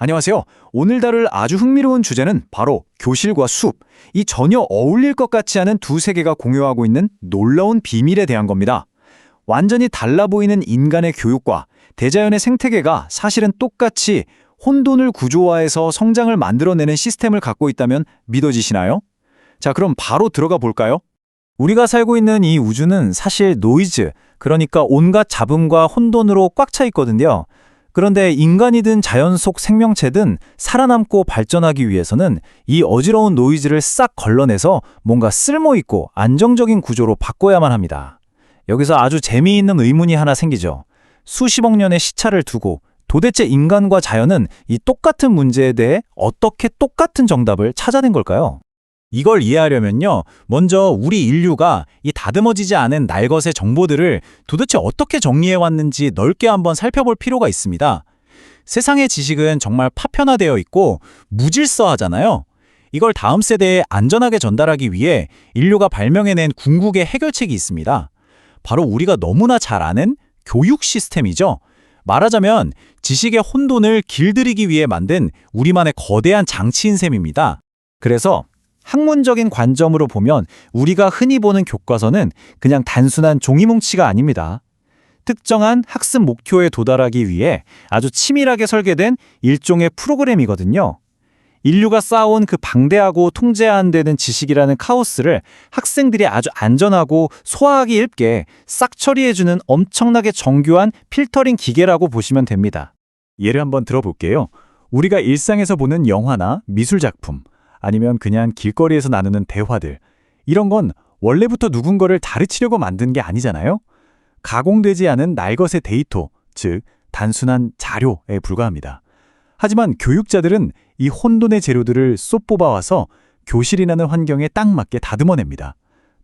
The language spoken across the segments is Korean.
안녕하세요. 오늘 다룰 아주 흥미로운 주제는 바로 교실과 숲, 이 전혀 어울릴 것 같지 않은 두 세계가 공유하고 있는 놀라운 비밀에 대한 겁니다. 완전히 달라 보이는 인간의 교육과 대자연의 생태계가 사실은 똑같이 혼돈을 구조화해서 성장을 만들어내는 시스템을 갖고 있다면 믿어지시나요? 자, 그럼 바로 들어가 볼까요? 우리가 살고 있는 이 우주는 사실 노이즈, 그러니까 온갖 잡음과 혼돈으로 꽉 차 있거든요. 그런데 인간이든 자연 속 생명체든 살아남고 발전하기 위해서는 이 어지러운 노이즈를 싹 걸러내서 뭔가 쓸모있고 안정적인 구조로 바꿔야만 합니다. 여기서 아주 재미있는 의문이 하나 생기죠. 수십억 년의 시차를 두고 도대체 인간과 자연은 이 똑같은 문제에 대해 어떻게 똑같은 정답을 찾아낸 걸까요? 이걸 이해하려면요, 먼저 우리 인류가 이 다듬어지지 않은 날것의 정보들을 도대체 어떻게 정리해왔는지 넓게 한번 살펴볼 필요가 있습니다. 세상의 지식은 정말 파편화되어 있고 무질서하잖아요. 이걸 다음 세대에 안전하게 전달하기 위해 인류가 발명해낸 궁극의 해결책이 있습니다. 바로 우리가 너무나 잘 아는 교육 시스템이죠. 말하자면 지식의 혼돈을 길들이기 위해 만든 우리만의 거대한 장치인 셈입니다. 그래서 학문적인 관점으로 보면 우리가 흔히 보는 교과서는 그냥 단순한 종이뭉치가 아닙니다. 특정한 학습 목표에 도달하기 위해 아주 치밀하게 설계된 일종의 프로그램이거든요. 인류가 쌓아온 그 방대하고 통제 안 되는 지식이라는 카오스를 학생들이 아주 안전하고 소화하기 쉽게 싹 처리해주는 엄청나게 정교한 필터링 기계라고 보시면 됩니다. 예를 한번 들어볼게요. 우리가 일상에서 보는 영화나 미술작품, 아니면 그냥 길거리에서 나누는 대화들, 이런 건 원래부터 누군가를 가르치려고 만든 게 아니잖아요? 가공되지 않은 날것의 데이터, 즉 단순한 자료에 불과합니다. 하지만 교육자들은 이 혼돈의 재료들을 쏙 뽑아와서 교실이라는 환경에 딱 맞게 다듬어냅니다.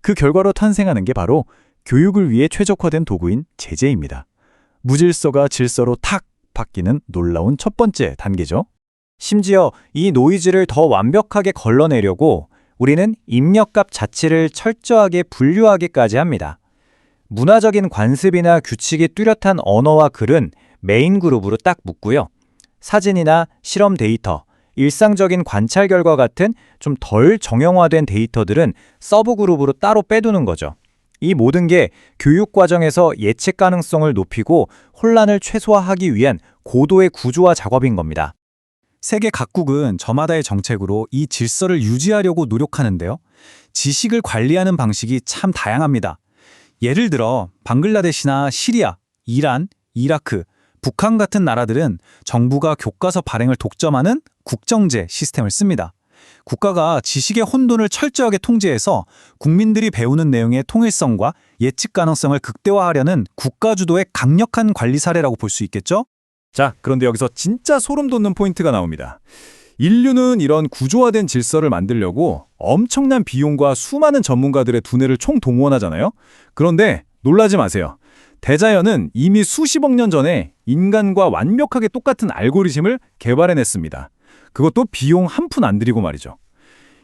그 결과로 탄생하는 게 바로 교육을 위해 최적화된 도구인 제재입니다. 무질서가 질서로 탁 바뀌는 놀라운 첫 번째 단계죠. 심지어 이 노이즈를 더 완벽하게 걸러내려고 우리는 입력값 자체를 철저하게 분류하기까지 합니다. 문화적인 관습이나 규칙이 뚜렷한 언어와 글은 메인 그룹으로 딱 묶고요. 사진이나 실험 데이터, 일상적인 관찰 결과 같은 좀 덜 정형화된 데이터들은 서브 그룹으로 따로 빼두는 거죠. 이 모든 게 교육 과정에서 예측 가능성을 높이고 혼란을 최소화하기 위한 고도의 구조화 작업인 겁니다. 세계 각국은 저마다의 정책으로 이 질서를 유지하려고 노력하는데요. 지식을 관리하는 방식이 참 다양합니다. 예를 들어 방글라데시나 시리아, 이란, 이라크, 북한 같은 나라들은 정부가 교과서 발행을 독점하는 국정제 시스템을 씁니다. 국가가 지식의 혼돈을 철저하게 통제해서 국민들이 배우는 내용의 통일성과 예측 가능성을 극대화하려는 국가 주도의 강력한 관리 사례라고 볼 수 있겠죠? 자, 그런데 여기서 진짜 소름 돋는 포인트가 나옵니다. 인류는 이런 구조화된 질서를 만들려고 엄청난 비용과 수많은 전문가들의 두뇌를 총동원하잖아요. 그런데 놀라지 마세요. 대자연은 이미 수십억 년 전에 인간과 완벽하게 똑같은 알고리즘을 개발해냈습니다. 그것도 비용 한 푼 안 들이고 말이죠.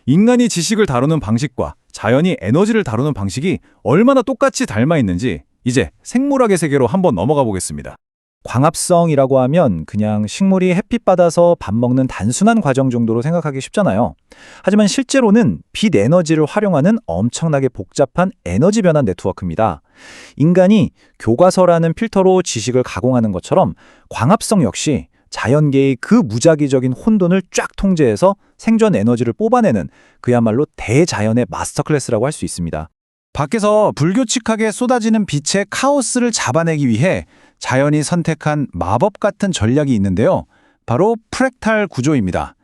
인간이 지식을 다루는 방식과 자연이 에너지를 다루는 방식이 얼마나 똑같이 닮아 있는지 이제 생물학의 세계로 한번 넘어가 보겠습니다. 광합성이라고 하면 그냥 식물이 햇빛 받아서 밥 먹는 단순한 과정 정도로 생각하기 쉽잖아요. 하지만 실제로는 빛 에너지를 활용하는 엄청나게 복잡한 에너지 변환 네트워크입니다. 인간이 교과서라는 필터로 지식을 가공하는 것처럼 광합성 역시 자연계의 그 무작위적인 혼돈을 쫙 통제해서 생존 에너지를 뽑아내는 그야말로 대자연의 마스터 클래스라고 할 수 있습니다. 밖에서 불규칙하게 쏟아지는 빛의 카오스를 잡아내기 위해 자연이 선택한 마법 같은 전략이 있는데요. 바로 프랙탈 구조입니다.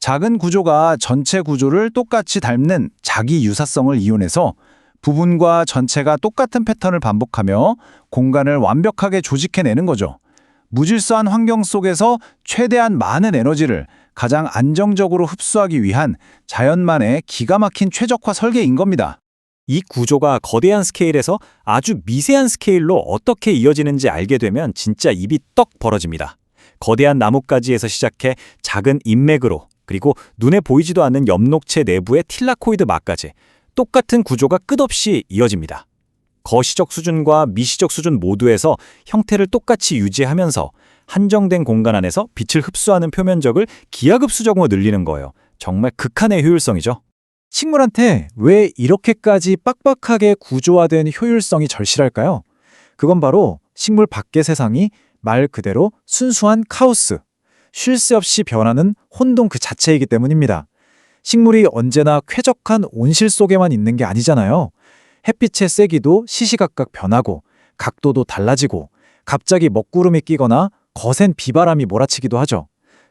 작은 구조가 전체 구조를 똑같이 닮는 자기 유사성을 이용해서 부분과 전체가 똑같은 패턴을 반복하며 공간을 완벽하게 조직해내는 거죠. 무질서한 환경 속에서 최대한 많은 에너지를 가장 안정적으로 흡수하기 위한 자연만의 기가 막힌 최적화 설계인 겁니다. 이 구조가 거대한 스케일에서 아주 미세한 스케일로 어떻게 이어지는지 알게 되면 진짜 입이 떡 벌어집니다. 거대한 나뭇가지에서 시작해 작은 인맥으로, 그리고 눈에 보이지도 않는 엽록체 내부의 틸라코이드 막까지 똑같은 구조가 끝없이 이어집니다. 거시적 수준과 미시적 수준 모두에서 형태를 똑같이 유지하면서 한정된 공간 안에서 빛을 흡수하는 표면적을 기하급수적으로 늘리는 거예요. 정말 극한의 효율성이죠. 식물한테 왜 이렇게까지 빡빡하게 구조화된 효율성이 절실할까요? 그건 바로 식물 밖의 세상이 말 그대로 순수한 카오스, 쉴 새 없이 변하는 혼돈 그 자체이기 때문입니다. 식물이 언제나 쾌적한 온실 속에만 있는 게 아니잖아요. 햇빛의 세기도 시시각각 변하고 각도도 달라지고 갑자기 먹구름이 끼거나 거센 비바람이 몰아치기도 하죠.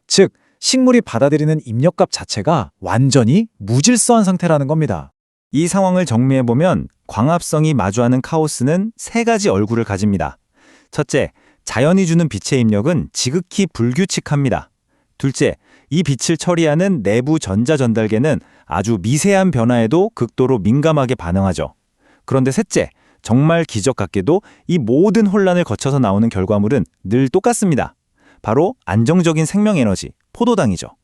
즉, 식물이 받아들이는 입력값 자체가 완전히 무질서한 상태라는 겁니다. 이 상황을 정리해보면 광합성이 마주하는 카오스는 세 가지 얼굴을 가집니다. 첫째, 자연이 주는 빛의 입력은 지극히 불규칙합니다. 둘째, 이 빛을 처리하는 내부 전자전달계는 아주 미세한 변화에도 극도로 민감하게 반응하죠. 그런데 셋째, 정말 기적 같게도 이 모든 혼란을 거쳐서 나오는 결과물은 늘 똑같습니다. 바로 안정적인 생명에너지, 포도당이죠.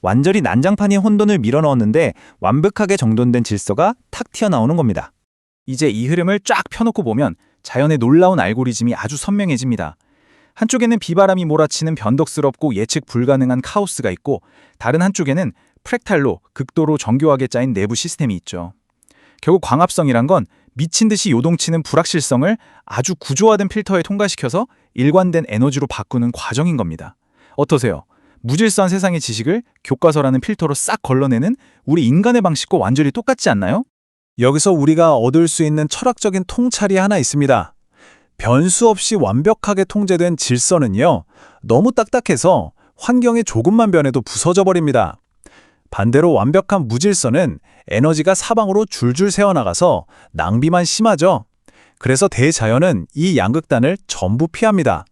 완전히 난장판인 혼돈을 밀어넣었는데 완벽하게 정돈된 질서가 탁 튀어나오는 겁니다. 이제 이 흐름을 쫙 펴놓고 보면 자연의 놀라운 알고리즘이 아주 선명해집니다. 한쪽에는 비바람이 몰아치는 변덕스럽고 예측 불가능한 카오스가 있고, 다른 한쪽에는 프랙탈로 극도로 정교하게 짜인 내부 시스템이 있죠. 결국 광합성이란 건 미친 듯이 요동치는 불확실성을 아주 구조화된 필터에 통과시켜서 일관된 에너지로 바꾸는 과정인 겁니다. 어떠세요? 무질서한 세상의 지식을 교과서라는 필터로 싹 걸러내는 우리 인간의 방식과 완전히 똑같지 않나요? 여기서 우리가 얻을 수 있는 철학적인 통찰이 하나 있습니다. 변수 없이 완벽하게 통제된 질서는요, 너무 딱딱해서 환경이 조금만 변해도 부서져 버립니다. 반대로 완벽한 무질서는 에너지가 사방으로 줄줄 새어나가서 낭비만 심하죠. 그래서 대자연은 이 양극단을 전부 피합니다.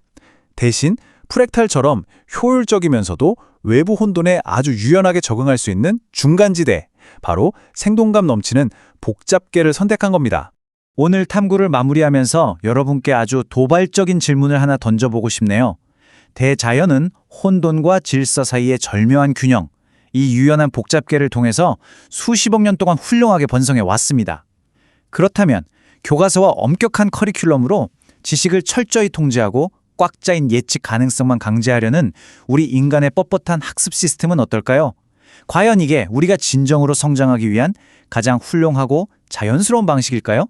대신 프랙탈처럼 효율적이면서도 외부 혼돈에 아주 유연하게 적응할 수 있는 중간지대, 바로 생동감 넘치는 복잡계를 선택한 겁니다. 오늘 탐구를 마무리하면서 여러분께 아주 도발적인 질문을 하나 던져보고 싶네요. 대자연은 혼돈과 질서 사이의 절묘한 균형, 이 유연한 복잡계를 통해서 수십억 년 동안 훌륭하게 번성해 왔습니다. 그렇다면 교과서와 엄격한 커리큘럼으로 지식을 철저히 통제하고 꽉 짜인 예측 가능성만 강제하려는 우리 인간의 뻣뻣한 학습 시스템은 어떨까요? 과연 이게 우리가 진정으로 성장하기 위한 가장 훌륭하고 자연스러운 방식일까요?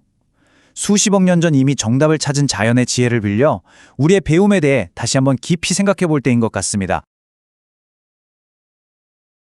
수십억 년 전 이미 정답을 찾은 자연의 지혜를 빌려 우리의 배움에 대해 다시 한번 깊이 생각해 볼 때인 것 같습니다.